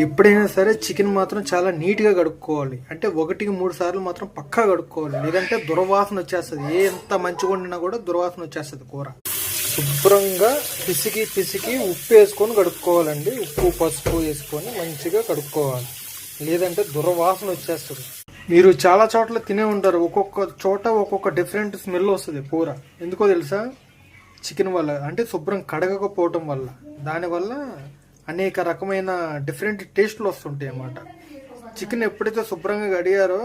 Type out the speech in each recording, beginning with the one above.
ఎప్పుడైనా సరే చికెన్ మాత్రం చాలా నీట్గా కడుక్కోవాలి. అంటే 1-3 సార్లు మాత్రం పక్కా కడుక్కోవాలి, లేదంటే దుర్వాసన వచ్చేస్తుంది. ఎంత మంచిగా వండినా కూడా దుర్వాసన వచ్చేస్తుంది కూర. శుభ్రంగా పిసికి ఉప్పు వేసుకొని కడుక్కోవాలండి. ఉప్పు పసుపు వేసుకొని మంచిగా కడుక్కోవాలి, లేదంటే దుర్వాసన వచ్చేస్తుంది. మీరు చాలా చోట్ల తినే ఉంటారు, ఒక్కొక్క చోట ఒక్కొక్క డిఫరెంట్ స్మెల్ వస్తుంది కూర. ఎందుకో తెలుసా? చికెన్ వల్ల, అంటే శుభ్రం కడగకపోవటం వల్ల. దానివల్ల అనేక రకమైన డిఫరెంట్ టేస్ట్లు వస్తుంటాయి అన్నమాట. చికెన్ ఎప్పుడైతే శుభ్రంగా కడిగారో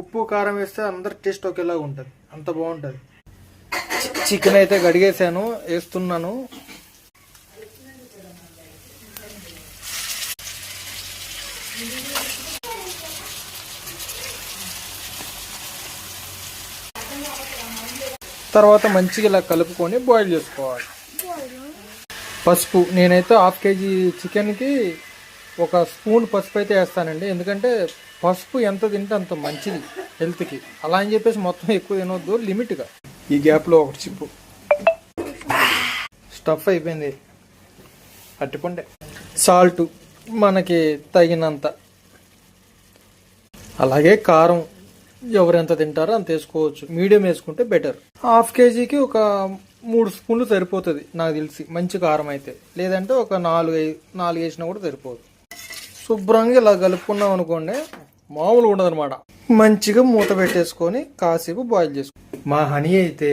ఉప్పు కారం వేస్తే అందరి టేస్ట్ ఒకేలా ఉంటుంది, అంత బాగుంటుంది. చికెన్ అయితే కడిగేసాను, వేస్తున్నాను. తర్వాత మంచిగా ఇలా కలుపుకొని బాయిల్ చేసుకోవాలి. పసుపు నేనైతే 1/2 kg చికెన్కి 1 స్పూన్ పసుపు అయితే వేస్తానండి. ఎందుకంటే పసుపు ఎంత తింటే అంత మంచిది హెల్త్కి. అలా అని చెప్పేసి మొత్తం ఎక్కువ తినొద్దు, లిమిట్గా. ఈ గ్యాప్లో 1 చిప్పు స్టఫ్ అయిపోయింది. అట్టుకుంటే సాల్ట్ మనకి తగినంత, అలాగే కారం ఎవరెంత తింటారో అంత వేసుకోవచ్చు. మీడియం వేసుకుంటే బెటర్. 1/2 kgకి 3 స్పూన్లు సరిపోతుంది నాకు తెలిసి, మంచి కారం అయితే. లేదంటే 4 వేసినా కూడా సరిపోదు. శుభ్రంగా ఇలా కలుపుకున్నాం అనుకోండి, మామూలుగా ఉండదు అనమాట. మంచిగా మూత పెట్టేసుకొని కాసేపు బాయిల్ చేసుకో. మా హనీ అయితే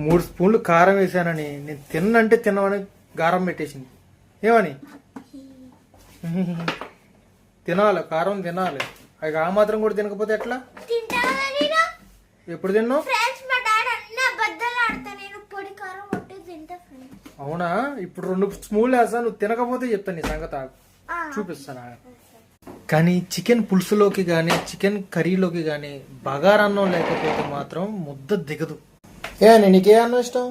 3 స్పూన్లు కారం వేసానని నేను తిన్నంటే తినమని గారం పెట్టేసింది. ఏమని? తినాలి, కారం తినాలి. అది ఆ మాత్రం కూడా తినకపోతే ఎట్లా? ఎప్పుడు తిన్నావు? అవునా? ఇప్పుడు 2 స్పూన్లు వేసా, నువ్వు తినకపోతే చెప్తాను నీ సంగతి. చూపిస్తాను. కానీ చికెన్ పులుసులోకి కానీ చికెన్ కర్రీలోకి కానీ బగారన్నం లేకపోతే మాత్రం ముద్ద దిగదు. నీకే అన్నం ఇష్టం?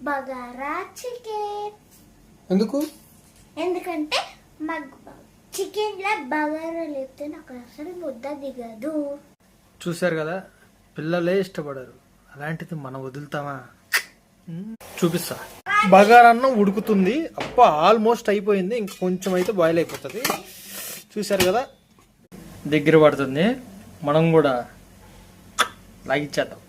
బగారా చికెన్. ఎందుకు? ఎందుకంటే చికెన్ లో బగారా లేకపోతే నాకు అసలు ముద్ద దిగదు. చూసారు కదా, పిల్లలే ఇష్టపడరు, అలాంటిది మనం వదులుతామా? చూపిస్తా. బగారన్నం ఉడుకుతుంది. ఆల్మోస్ట్ అయిపోయింది, ఇంక కొంచెం అయితే బాయిల్ అయిపోతుంది. చూసారు కదా, దగ్గర పడుతుంది. మనం కూడా లాగిచ్చేద్దాం.